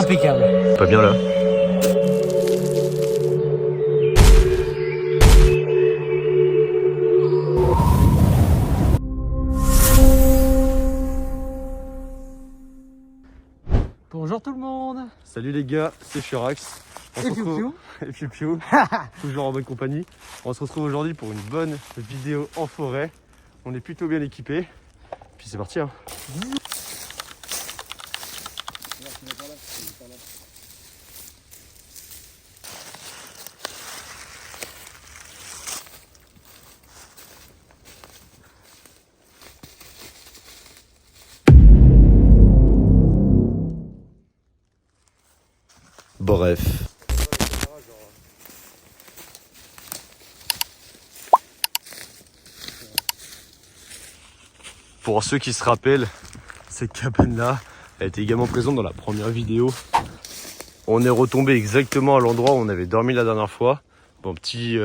Impeccable. Pas bien là. Bonjour tout le monde. Salut les gars, c'est Furax. Et Piu-Piu. Et Piu-Piu. Toujours en bonne compagnie. On se retrouve aujourd'hui pour une bonne vidéo en forêt. On est plutôt bien équipés. Puis c'est parti hein. Bref. Pour ceux qui se rappellent, cette cabane-là a été également présente dans la première vidéo. On est retombé exactement à l'endroit où on avait dormi la dernière fois. Bon, petit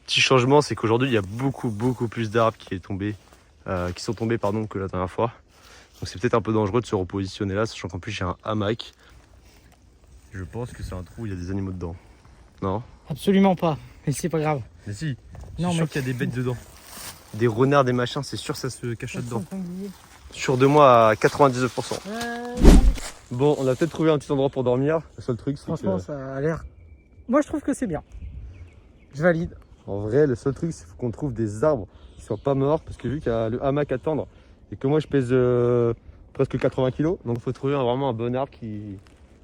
changement, c'est qu'aujourd'hui il y a beaucoup plus d'arbres qui sont tombés que la dernière fois. Donc c'est peut-être un peu dangereux de se repositionner là, sachant qu'en plus j'ai un hamac. Je pense que c'est un trou où il y a des animaux dedans. Non? Absolument pas, mais c'est pas grave. Mais si, Non, je suis sûr mais- qu'il y a des bêtes dedans. Des renards, des machins, c'est sûr que ça se cache là-dedans. Sanglier. Sûr de moi à 99%. Bon, on a peut-être trouvé un petit endroit pour dormir. Le seul truc, c'est Franchement, que... ça a l'air. Moi, je trouve que c'est bien. Je valide. En vrai, le seul truc, c'est qu'on trouve des arbres qui soient pas morts. Parce que vu qu'il y a le hamac à tendre, et que moi, je pèse presque 80 kg, donc il faut trouver vraiment un bon arbre qui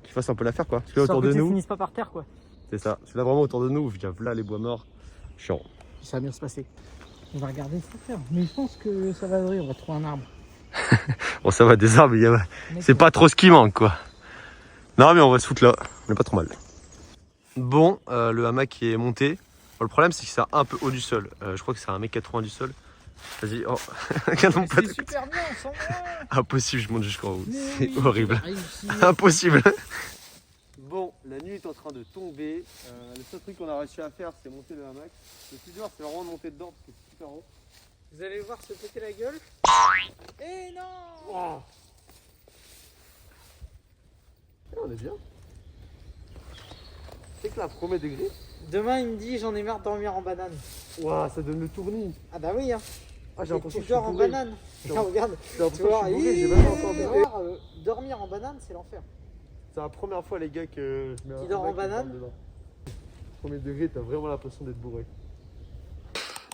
fasse un peu l'affaire, quoi. Parce que là, Sans autour que de tu nous, finisses pas par terre, quoi. c'est ça. Parce que là, vraiment, autour de nous, il y a là les bois morts. Chiant. Ça va bien se passer. On va regarder ce qu'on fait. Mais je pense que ça va durer. On va trouver un arbre. Bon, ça va, des arbres, c'est pas trop ce qui manque, quoi. Non, mais on va se foutre là. On est pas trop mal. Bon, le hamac est monté. Bon, le problème, c'est que c'est un peu haut du sol. Je crois que c'est 1,80 m du sol. Vas-y, oh. Canon pas de- C'est super bien, on s'en va. Impossible, je monte jusqu'en haut. Mais C'est oui, horrible. on va réussir. Impossible. Bon, la nuit est en train de tomber. Le seul truc qu'on a réussi à faire, c'est monter le hamac. Le plus dur, c'est vraiment de monter dedans parce que c'est super haut. Vous allez voir se péter la gueule. Eh non. Wow. On est bien. C'est que là, premier degré. Demain, il me dit j'en ai marre de dormir en banane. Waouh, ça donne le tournis. Ah bah oui, hein. Ah, j'ai l'impression que Tu je suis dors en bourré. banane. J'ai Ah, regarde. J'ai l'impression Tu que vois, je suis bourré, j'ai même pas encore dormi. dormir en banane, c'est l'enfer. C'est la première fois, les gars, que je mets Qui un dort en hamac et je banane dors dedans. Premier degré, t'as vraiment l'impression d'être bourré.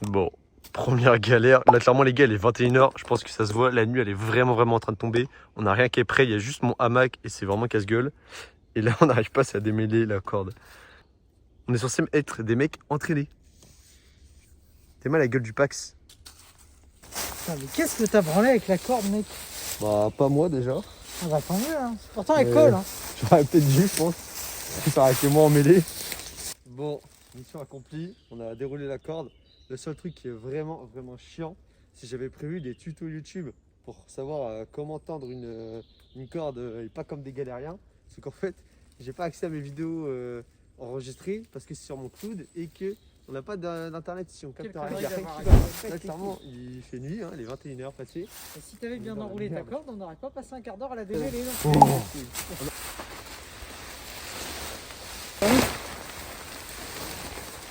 Bon, première galère. Là, clairement, les gars, il est 21 h. Je pense que ça se voit. La nuit, elle est vraiment en train de tomber. On n'a rien qui est prêt. Il y a juste mon hamac et c'est vraiment casse-gueule. Et là, on n'arrive pas à démêler la corde. On est censé être des mecs entraînés. T'es mal la gueule du Pax. Putain, mais qu'est-ce que t'as branlé avec la corde, mec? Bah, pas moi déjà. Ah bah tant mieux, hein. Pourtant, elle colle, hein. J'aurais peut-être dû, je pense. Ça aurait été moi en mêlée. Bon, mission accomplie. On a déroulé la corde. Le seul truc qui est vraiment chiant, c'est que j'avais prévu des tutos YouTube pour savoir comment tendre une corde et pas comme des galériens. C'est qu'en fait, j'ai pas accès à mes vidéos enregistrées parce que c'est sur mon cloud et que on n'a pas d'internet ici. On capte Quelle rien. connerie Il y a rien d'avoir qui arrêté va. avec Là, tes clairement, il fait nuit, hein, les 21 h passées. Et si t'avais bien Dans la enroulé ta merde. corde, on n'aurait pas passé un quart d'heure à la dégeler. Oh.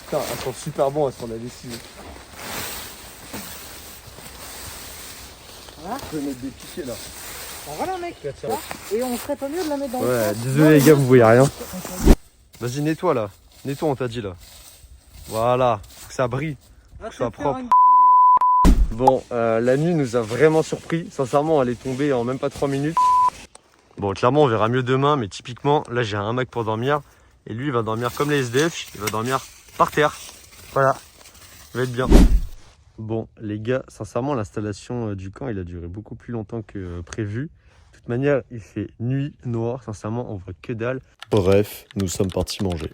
Putain, elles sont super bon, elles sont la lessive. Voilà. Je peux mettre des piquets là. Bah voilà, mec. Et on serait pas mieux de la mettre dans le Ouais, sens. désolé les gars, vous voyez rien. Vas-y, nettoie là. Nettoie, on t'a dit là. Voilà, faut que ça brille. Va que ça te soit faire propre. une Bon, la nuit nous a vraiment surpris. Sincèrement, elle est tombée en même pas 3 minutes. Bon, clairement, on verra mieux demain, mais typiquement, là j'ai un hamac pour dormir. Et lui, il va dormir comme les SDF, il va dormir par terre. Voilà, il va être bien. Bon, les gars, sincèrement, l'installation du camp, il a duré beaucoup plus longtemps que prévu. De toute manière, il fait nuit noire, sincèrement, on voit que dalle. Bref, nous sommes partis manger.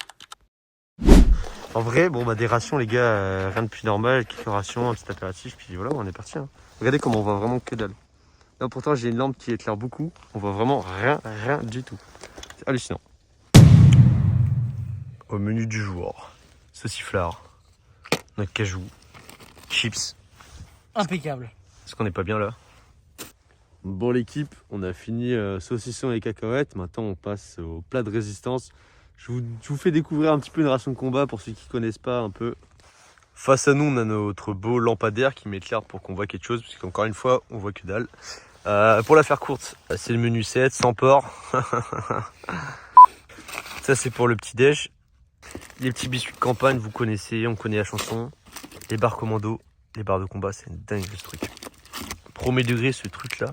En vrai, bon bah des rations les gars, rien de plus normal, quelques rations, un petit apéritif, puis voilà, on est parti. Hein. Regardez comment on voit vraiment que dalle. Là pourtant j'ai une lampe qui éclaire beaucoup, on voit vraiment rien du tout. C'est hallucinant. Au menu du jour, sauciflard, notre cajou, chips. impeccable. Est-ce qu'on n'est pas bien là? Bon l'équipe, on a fini saucisson et cacahuètes. Maintenant on passe au plat de résistance. Je vous fais découvrir un petit peu une ration de combat pour ceux qui ne connaissent pas un peu. Face à nous, on a notre beau lampadaire qui m'éclaire pour qu'on voit quelque chose, parce qu'encore une fois, on voit que dalle. Pour la faire courte, c'est le menu 7, sans porc. Ça, c'est pour le petit déj. Les petits biscuits de campagne, vous connaissez, on connaît la chanson. Les barres commando, les barres de combat, c'est une dingue ce truc. Premier degré, ce truc-là.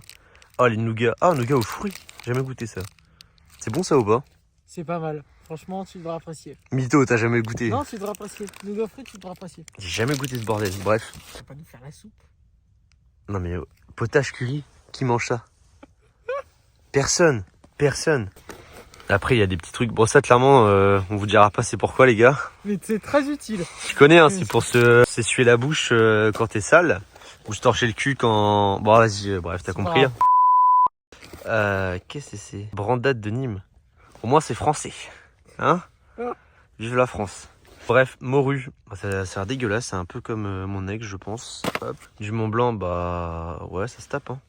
Ah, les nougats. Ah, nougat aux fruits. J'ai jamais goûté ça. C'est bon ça ou pas? C'est pas mal. Franchement, tu devras apprécier. Mytho, t'as jamais goûté? Non, tu devras apprécier. Nougat frit, tu devras apprécier. J'ai jamais goûté ce bordel. Bref. Tu vas pas nous faire la soupe. Non mais potage curry, qui mange ça? Personne. Personne. Après, il y a des petits trucs. Bon, ça, clairement, on vous dira pas c'est pourquoi, les gars. Mais c'est très utile. Tu connais, hein, c'est pour s'essuyer la bouche quand t'es sale. Ou se torcher le cul quand... Bon, vas-y, bref, t'as compris. Qu'est-ce que c'est? Brandade de Nîmes. Au moins, c'est français. Hein? Vive la France. Bref, morue. Ça a l'air dégueulasse. C'est un peu comme mon ex, je pense. Hop. Du Mont Blanc, bah... Ouais, ça se tape, hein.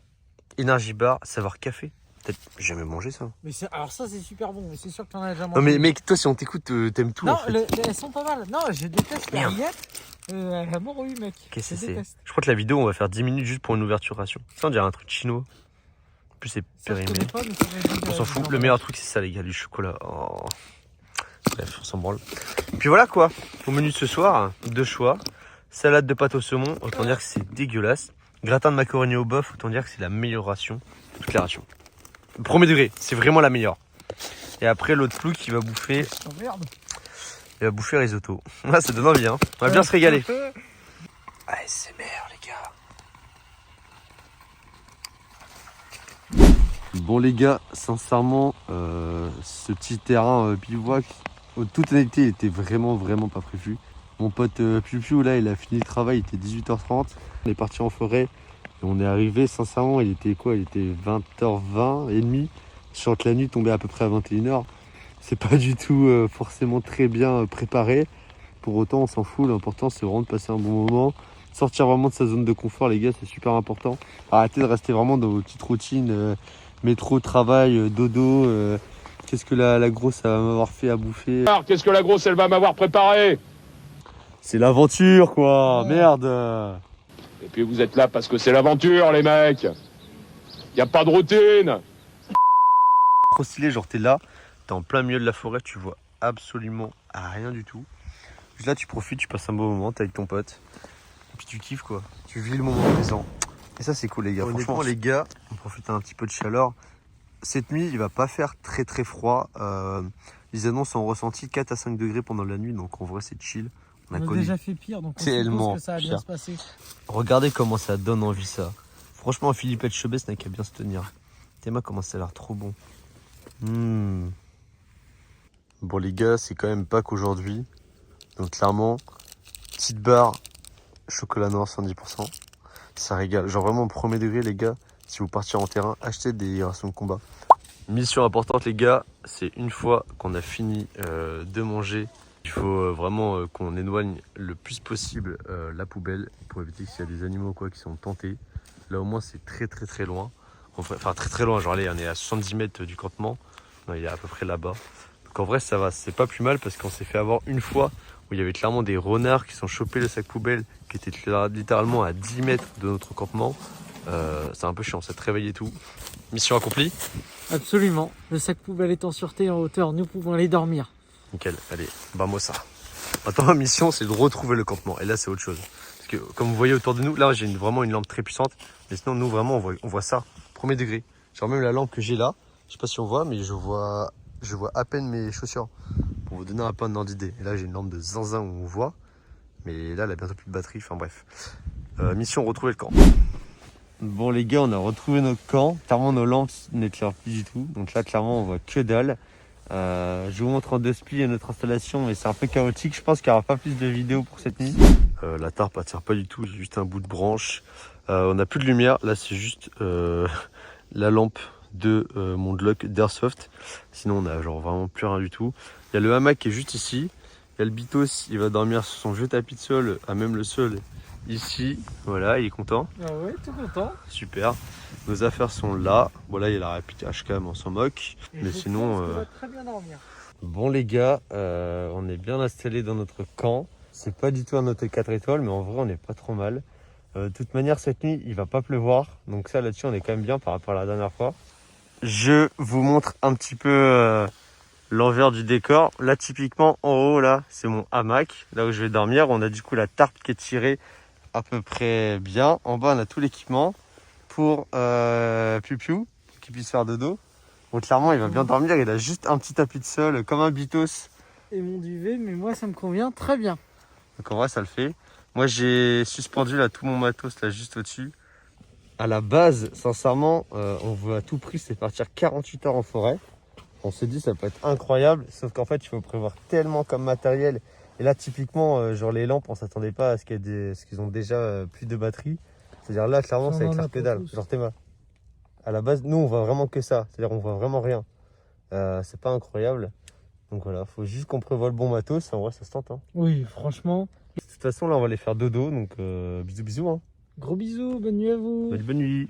Energy Bar, savoir café. Peut-être jamais mangé ça. Mais alors ça, c'est super bon. Mais c'est sûr que t'en as déjà mangé. Non, mais mec, toi, si on t'écoute, t'aimes tout, non, en fait. elles sont pas mal. Non, je déteste la rillette. La morue, mec. Qu'est-ce que c'est? Déteste. Je crois que la vidéo, on va faire 10 minutes juste pour une ouverture ration. Ça, on dirait un truc chinois. En plus, c'est Ça, je périmé. connais pas, mais ça va être On s'en fout. Le meilleur truc, c'est ça, les gars, du chocolat. Oh. Bref, on s'en branle. Puis voilà quoi. Au menu de ce soir, deux choix. Salade de pâte au saumon, autant dire que c'est dégueulasse. Gratin de macaroni au bœuf, autant dire que c'est la meilleure ration de toutes les rations. Premier degré, c'est vraiment la meilleure. Et après, l'autre flou qui va bouffer. Oh merde. Il va bouffer risotto. Ah, ça donne envie, hein. On va bien se régaler. ASMR, les gars. Bon, les gars, sincèrement, ce petit terrain bivouac, en toute honnêteté, il était vraiment pas prévu. Mon pote Piu là, il a fini le travail, il était 18h30. On est parti en forêt et on est arrivé, sincèrement, il était quoi? Il était 20h20 et demi. Je sens que la nuit tombait à peu près à 21h. C'est pas du tout forcément très bien préparé. Pour autant, on s'en fout. L'important, c'est vraiment de passer un bon moment. Sortir vraiment de sa zone de confort, les gars, c'est super important. Arrêtez de rester vraiment dans vos petites routines. Métro, travail, dodo. Qu'est-ce que la grosse, elle va m'avoir fait à bouffer? Qu'est-ce que la grosse, elle va m'avoir préparé? C'est l'aventure, quoi. Ouais. Merde. Et puis vous êtes là parce que c'est l'aventure, les mecs. Y a pas de routine. Trop stylé, genre t'es là, t'es en plein milieu de la forêt, tu vois absolument rien du tout. Juste là, tu profites, tu passes un bon moment, t'es avec ton pote. Et puis tu kiffes, quoi. Tu vis le moment présent. Et ça, c'est cool, les gars. Franchement, les gars, on profite un petit peu de chaleur. Cette nuit, il va pas faire très froid. Les annonces ont ressenti 4 à 5 degrés pendant la nuit, donc en vrai, c'est chill. On a déjà fait pire, donc on tellement suppose que ça va bien pire. se passer. Regardez comment ça donne envie, ça. Franchement, Philippe Etchebest n'a qu'à bien se tenir. Théma, comment ça a l'air trop bon. Bon, les gars, c'est quand même Pâques aujourd'hui. Donc, clairement, petite barre, chocolat noir 110%. Ça régale. Genre, vraiment, premier degré, les gars, si vous partiez en terrain, achetez des rations de combat. Mission importante, les gars, c'est une fois qu'on a fini de manger, il faut vraiment qu'on éloigne le plus possible la poubelle pour éviter qu'il y a des animaux quoi, qui sont tentés. Là, au moins, c'est très loin. Enfin, très loin. Genre, allez, on est à 70 mètres du campement. Non, il est à peu près là-bas. Donc, en vrai, ça va. C'est pas plus mal parce qu'on s'est fait avoir une fois où il y avait clairement des renards qui sont chopés le sac poubelle qui était littéralement à 10 mètres de notre campement. C'est un peu chiant, ça te réveille et tout. Mission accomplie. Absolument. Le sac poubelle est en sûreté et en hauteur. Nous pouvons aller dormir. Nickel, allez, vamos ça. Maintenant, ma mission, c'est de retrouver le campement. Et là, c'est autre chose. Parce que, comme vous voyez autour de nous, là, j'ai vraiment une lampe très puissante. Mais sinon, nous, vraiment, on voit ça, premier degré. Genre même la lampe que j'ai là, je sais pas si on voit, mais je vois à peine mes chaussures. Pour vous donner un peu un ordre d'idée. Et là, j'ai une lampe de zinzin où on voit. Mais là, elle a bientôt plus de batterie. Enfin, bref. Mission, retrouver le camp. Bon, les gars, on a retrouvé notre camp. Clairement, nos lampes n'éclairent plus du tout. Donc là, clairement, on voit que dalle. Je vous montre en deux splis notre installation, mais c'est un peu chaotique. Je pense qu'il n'y aura pas plus de vidéos pour cette nuit. La tarpe ne tient pas du tout, j'ai juste un bout de branche. On n'a plus de lumière. Là, c'est juste la lampe de mon Glock d'Airsoft. Sinon, on a genre vraiment plus rien du tout. Il y a le hamac qui est juste ici. Il y a le Bitos, il va dormir sur son vieux tapis de sol, à même le sol. ici. Voilà, il est content. Ah ouais, tout content. Super. Nos affaires sont là. Bon là il y a la réplique HK, mais on s'en moque. Et Mais je sinon... pense qu'on va très bien dormir. Bon les gars, on est bien installés dans notre camp. C'est pas du tout un hôtel 4 étoiles, mais en vrai on n'est pas trop mal. De toute manière cette nuit il va pas pleuvoir. Donc ça là-dessus on est quand même bien par rapport à la dernière fois. Je vous montre un petit peu l'envers du décor. Là typiquement en haut là c'est mon hamac. Là où je vais dormir. On a du coup la tarpe qui est tirée à peu près bien. En bas on a tout l'équipement pour Piu-Piu qui puisse faire dodo. Bon, clairement, il va bien dormir. Il a juste un petit tapis de sol, comme un bitos. Et mon duvet, mais moi ça me convient très bien. Donc en vrai, ça le fait. Moi, j'ai suspendu là tout mon matos là juste au-dessus. À la base, sincèrement, on veut à tout prix, c'est partir 48 heures en forêt. On s'est dit, ça peut être incroyable. Sauf qu'en fait, il faut prévoir tellement comme matériel. Et là, typiquement, genre les lampes, on s'attendait pas à ce qu'ils ont déjà plus de batterie. C'est-à-dire là, clairement, c'est avec la pédale. Genre Théma. À la base, nous, on voit vraiment que ça. C'est-à-dire, on voit vraiment rien. C'est pas incroyable. Donc voilà, faut juste qu'on prévoie le bon matos. En vrai, ça se tente. Hein. Oui, franchement. De toute façon, là, on va aller faire dodo. Donc, bisous, bisous. Hein. Gros bisous, bonne nuit à vous. Bonne nuit.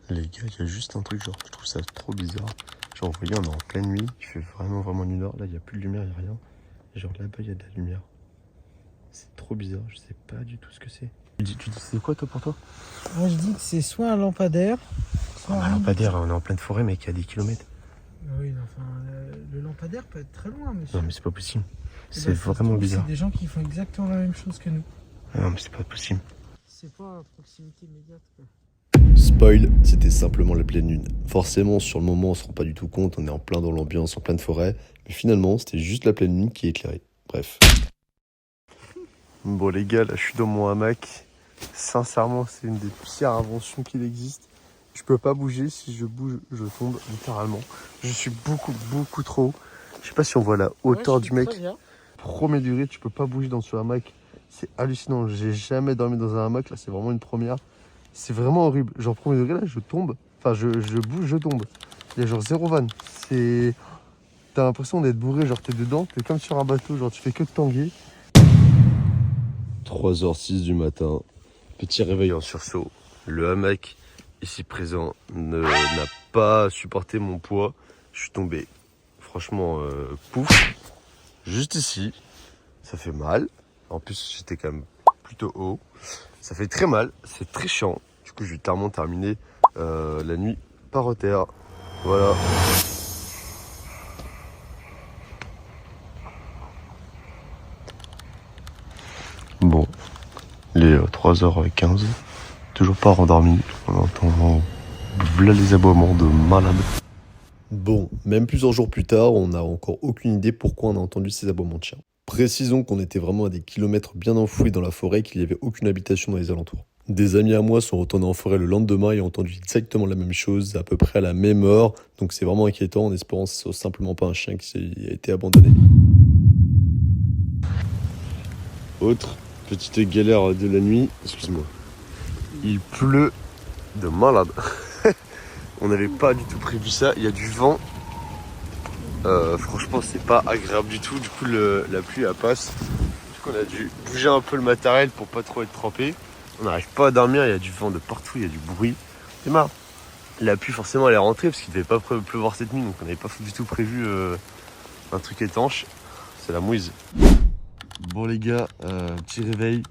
Les gars, il y a juste un truc, genre, je trouve ça trop bizarre. Genre, vous voyez, on est en pleine nuit. Il fait vraiment, vraiment nuit noire. Là, il n'y a plus de lumière, il n'y a rien. Et genre, là-bas, il y a de la lumière. C'est trop bizarre. Je sais pas du tout ce que c'est. Tu dis, c'est quoi, toi, pour toi? Moi je dis que c'est soit un lampadaire, soit Un lampadaire, on est en pleine forêt, mec, il y a des kilomètres. Oui, enfin, le lampadaire peut être très loin, monsieur. Non, mais c'est pas possible. Eh C'est ben, ça se vraiment trouve, bizarre. C'est des gens qui font exactement la même chose que nous. Non, mais c'est pas possible. C'est pas à proximité immédiate, quoi. Spoil, c'était simplement la pleine lune. Forcément, sur le moment, on se rend pas du tout compte, on est en plein dans l'ambiance, en pleine forêt. Mais finalement, c'était juste la pleine lune qui éclairait. Bref. Bon, les gars, là, je suis dans mon hamac. Sincèrement, c'est une des pires inventions qu'il existe. Je peux pas bouger. Si je bouge, je tombe littéralement. Je suis beaucoup trop haut. Je sais pas si on voit la hauteur du mec. Premier degré, tu peux pas bouger dans ce hamac. C'est hallucinant. J'ai jamais dormi dans un hamac. Là, c'est vraiment une première. C'est vraiment horrible. Genre, premier degré, là, je tombe. Enfin, je bouge, je tombe. Il y a genre zéro vanne. C'est. T'as l'impression d'être bourré. Genre, t'es dedans. T'es comme sur un bateau. Genre, tu fais que de tanguer. 3h06 du matin. Petit réveil en sursaut. Le hamac ici présent n'a pas supporté mon poids. Je suis tombé. Franchement, pouf. Juste ici. Ça fait mal. En plus, j'étais quand même plutôt haut. Ça fait très mal. C'est très chiant. Du coup, je vais clairement terminer la nuit par terre. Voilà. Bon. Il est 3h15. Toujours pas rendormi. On entend là les aboiements de malade. Bon, même plusieurs jours plus tard, on n'a encore aucune idée pourquoi on a entendu ces aboiements de chiens. Précisons qu'on était vraiment à des kilomètres bien enfouis dans la forêt, qu'il n'y avait aucune habitation dans les alentours. Des amis à moi sont retournés en forêt le lendemain et ont entendu exactement la même chose, à peu près à la même heure. Donc c'est vraiment inquiétant en espérant que ce soit simplement pas un chien qui a été abandonné. Autre petite galère de la nuit, excuse-moi. Il pleut de malade. On n'avait pas du tout prévu ça, il y a du vent. Franchement, c'est pas agréable du tout. Du coup, la pluie elle passe. Du coup, on a dû bouger un peu le matériel pour pas trop être trempé. On n'arrive pas à dormir, il y a du vent de partout, il y a du bruit. C'est marrant. La pluie, forcément, elle est rentrée parce qu'il devait pas pleuvoir cette nuit, donc on n'avait pas du tout prévu un truc étanche. C'est la mouise. Bon les gars, petit réveil,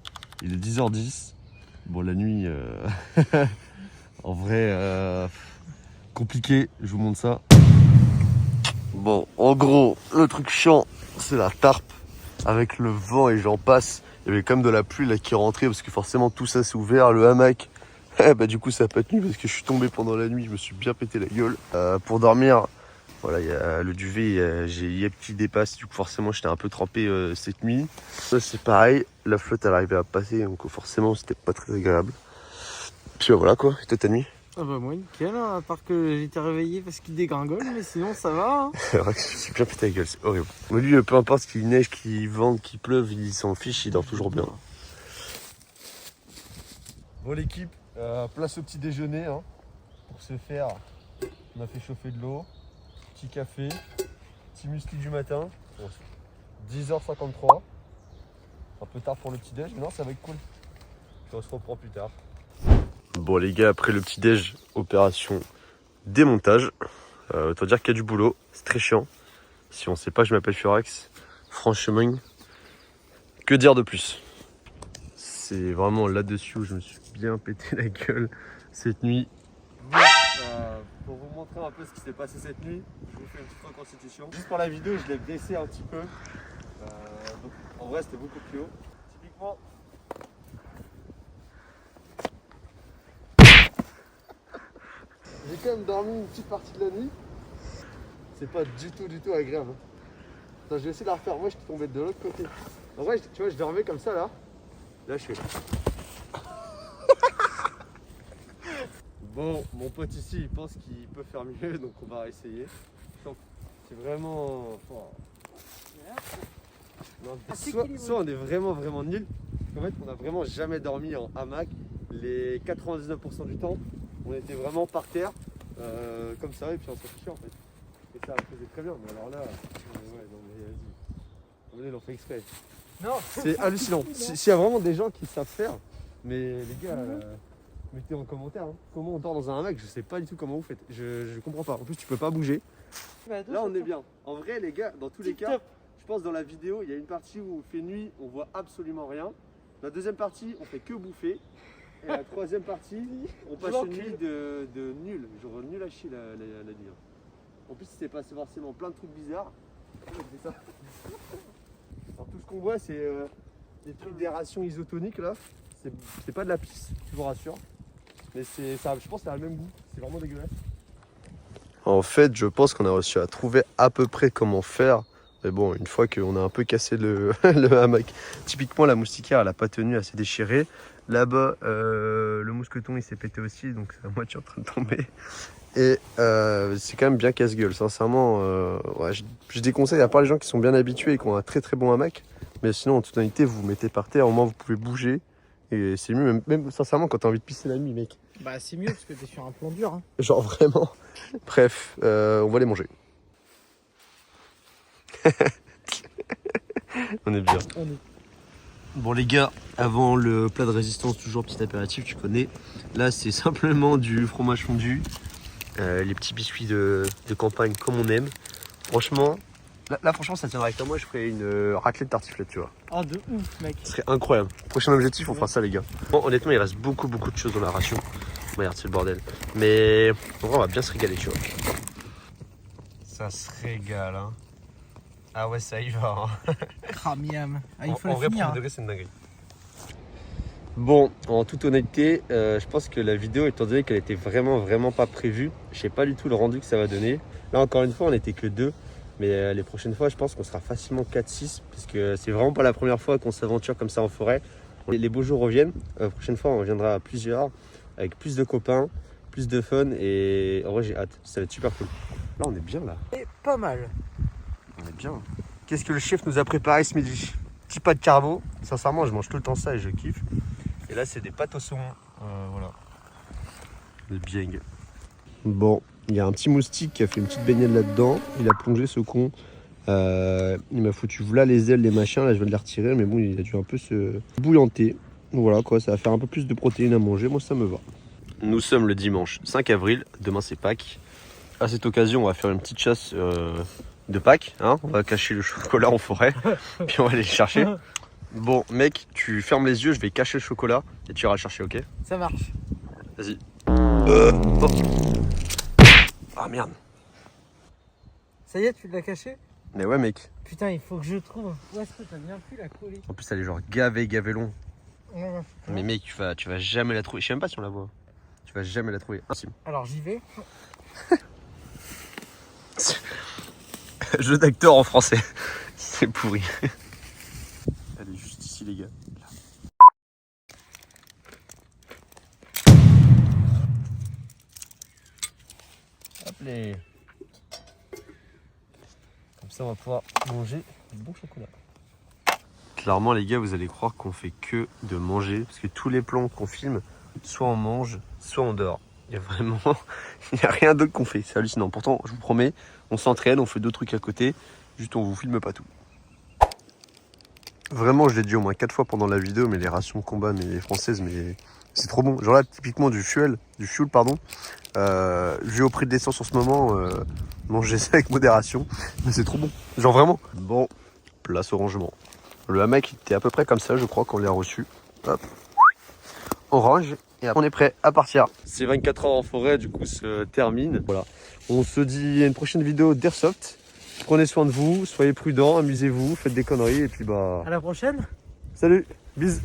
il est 10h10. Bon la nuit, en vrai, compliqué, je vous montre ça. Bon, en gros, le truc chiant, c'est la tarpe. Avec le vent et j'en passe, il y avait comme de la pluie là qui rentrait parce que forcément tout ça c'est ouvert, le hamac. Bah du coup ça n'a pas tenu parce que je suis tombé pendant la nuit, je me suis bien pété la gueule. Pour dormir, voilà, il y a le duvet, j'ai Yep qui dépasse, du coup forcément j'étais un peu trempé cette nuit. Ça c'est pareil, la flotte elle arrivait à passer, donc forcément c'était pas très agréable. Puis voilà quoi, et toi ta nuit? Ah bah moi nickel, hein, à part que j'ai été réveillé parce qu'il dégringole, mais sinon ça va. Hein. C'est vrai que je me suis bien pété la gueule, c'est horrible. Mais lui, peu importe qu'il neige, qu'il vente, qu'il pleuve, il s'en fiche, il dort toujours bien. Bon l'équipe, place au petit déjeuner, hein. Pour ce faire, on a fait chauffer de l'eau, petit café, petit muesli du matin, 10h53. Un peu tard pour le petit déj, mais non ça va être cool. Et on se reprend plus tard. Bon les gars, après le petit déj, opération démontage. Autant dire qu'il y a du boulot, c'est très chiant. Si on sait pas, je m'appelle Furax. Franchement, que dire de plus? C'est vraiment là-dessus où je me suis bien pété la gueule cette nuit. Bon, pour vous montrer un peu ce qui s'est passé cette nuit, je vous fais une petite reconstitution. Juste pour la vidéo, je l'ai baissé un petit peu. Donc, en vrai, c'était beaucoup plus haut. Typiquement, j'ai quand même dormi une petite partie de la nuit. C'est pas du tout agréable. Attends, je vais essayer de la refaire. Moi, je suis tombé de l'autre côté. En vrai, tu vois, je dormais comme ça là. Là, je suis là. Bon, mon pote ici, il pense qu'il peut faire mieux, donc on va essayer. C'est vraiment... Non, soit on est vraiment nul. En fait, on n'a vraiment jamais dormi en hamac. Les 99% du temps, on était vraiment par terre, comme ça, et puis on s'en fichait en fait. Et ça faisait très bien. Mais alors là, ouais, non mais vas-y. On est fait exprès. Non, c'est hallucinant. S'il y a vraiment des gens qui savent faire, mais les gars, mettez en commentaire hein, comment on dort dans un hamac. Je sais pas du tout comment vous faites. Je comprends pas. En plus, tu peux pas bouger. Là, on est bien. En vrai, les gars, dans tous les cas, je pense dans la vidéo, il y a une partie où il fait nuit, on voit absolument rien. La deuxième partie, on fait que bouffer. Et la troisième partie, on passe une nuit de nul. Genre nul à chier la nuit. En plus, il s'est passé forcément plein de trucs bizarres. C'est ça. Alors, tout ce qu'on voit, c'est des trucs d'aération isotonique là. C'est pas de la pisse, je vous rassure. Mais ça, je pense que ça a le même goût. C'est vraiment dégueulasse. En fait, je pense qu'on a réussi à trouver à peu près comment faire. Mais bon, une fois qu'on a un peu cassé le hamac, typiquement la moustiquaire, elle n'a pas tenu, elle s'est déchirée. Là-bas, le mousqueton, il s'est pété aussi, donc c'est à moitié en train de tomber. Et c'est quand même bien casse-gueule, sincèrement. Ouais, je déconseille, à part les gens qui sont bien habitués et qui ont un très bon hamac. Mais sinon, en toute honnêteté, vous vous mettez par terre, au moins vous pouvez bouger. Et c'est mieux, même sincèrement, quand t'as envie de pisser la nuit, mec. Bah c'est mieux parce que t'es sur un plan dur. Hein. Genre vraiment. Bref, on va les manger. On est bien. Bon les gars, avant le plat de résistance, toujours petit apéritif, tu connais. Là c'est simplement du fromage fondu, les petits biscuits de campagne comme on aime. Franchement, là franchement ça tiendrait avec moi, je ferais une raclette tartiflette, tu vois. Ah de ouf mec. Ce serait incroyable. Prochain objectif, on fera ça les gars. Bon honnêtement il reste beaucoup de choses dans la ration. Regarde c'est le bordel. Mais en vrai on va bien se régaler, tu vois. Ça se régale hein. Ah ouais ça y va hein. Cramiam. Ah, il faut en le vrai, finir. premier degré, c'est une dinguerie. Bon, en toute honnêteté, je pense que la vidéo, étant donné qu'elle était vraiment pas prévue, je sais pas du tout le rendu que ça va donner. Là, encore une fois, on n'était que 2. Mais les prochaines fois, je pense qu'on sera facilement 4-6. Parce que c'est vraiment pas la première fois qu'on s'aventure comme ça en forêt. Les beaux jours reviennent. La prochaine fois, on viendra à plusieurs, avec plus de copains, plus de fun. Et en vrai, j'ai hâte. Ça va être super cool. Là, on est bien là. Et pas mal. On est bien. Qu'est-ce que le chef nous a préparé ce midi? Petit pas de carbo. Sincèrement, je mange tout le temps ça et je kiffe. Et là, c'est des pâtes au saumon. Voilà. Le bieng. Bon, il y a un petit moustique qui a fait une petite baignade là-dedans. Il a plongé ce con. Il m'a foutu voilà les ailes, les machins. Là, je vais les retirer. Mais bon, il a dû un peu se bouillanter. Voilà quoi, ça va faire un peu plus de protéines à manger. Moi, ça me va. Nous sommes le dimanche 5 avril. Demain, c'est Pâques. À cette occasion, on va faire une petite chasse de Pâques. Hein, on va cacher le chocolat en forêt. Puis on va aller le chercher. Bon, mec, tu fermes les yeux. Je vais cacher le chocolat. Et tu iras le chercher, ok? Ça marche. Vas-y. Oh. Ah merde. Ça y est, tu l'as caché? Mais ouais, mec. Putain, il faut que je trouve. Où est-ce que t'as bien pu la coller? En plus, elle est genre gavé long. Ouais. Mais mec, tu vas jamais la trouver. Je sais même pas si on la voit. Tu vas jamais la trouver. Impossible. Alors j'y vais. Jeu d'acteur en français. C'est pourri. Elle est juste ici, les gars. Hop les. Comme ça, on va pouvoir manger du bon chocolat. Clairement, les gars, vous allez croire qu'on fait que de manger. Parce que tous les plans qu'on filme, soit on mange, soit on dort. Il y a vraiment, il n'y a rien d'autre qu'on fait. C'est hallucinant. Pourtant, je vous promets, on s'entraîne, on fait d'autres trucs à côté. Juste, on vous filme pas tout. Vraiment, je l'ai dit au moins 4 fois pendant la vidéo, mais les rations de combat mais françaises, mais c'est trop bon. Genre là, typiquement du fuel, pardon. Vu au prix de l'essence en ce moment, manger ça avec modération, mais c'est trop bon. Genre vraiment. Bon, place au rangement. Le hamac était à peu près comme ça, je crois, qu'on l'a reçu. Hop. On range et on est prêt à partir. Ces 24 heures en forêt, du coup, se terminent. Voilà. On se dit à une prochaine vidéo d'Airsoft. Prenez soin de vous, soyez prudents, amusez-vous, faites des conneries et puis bah... À la prochaine. Salut, bisous.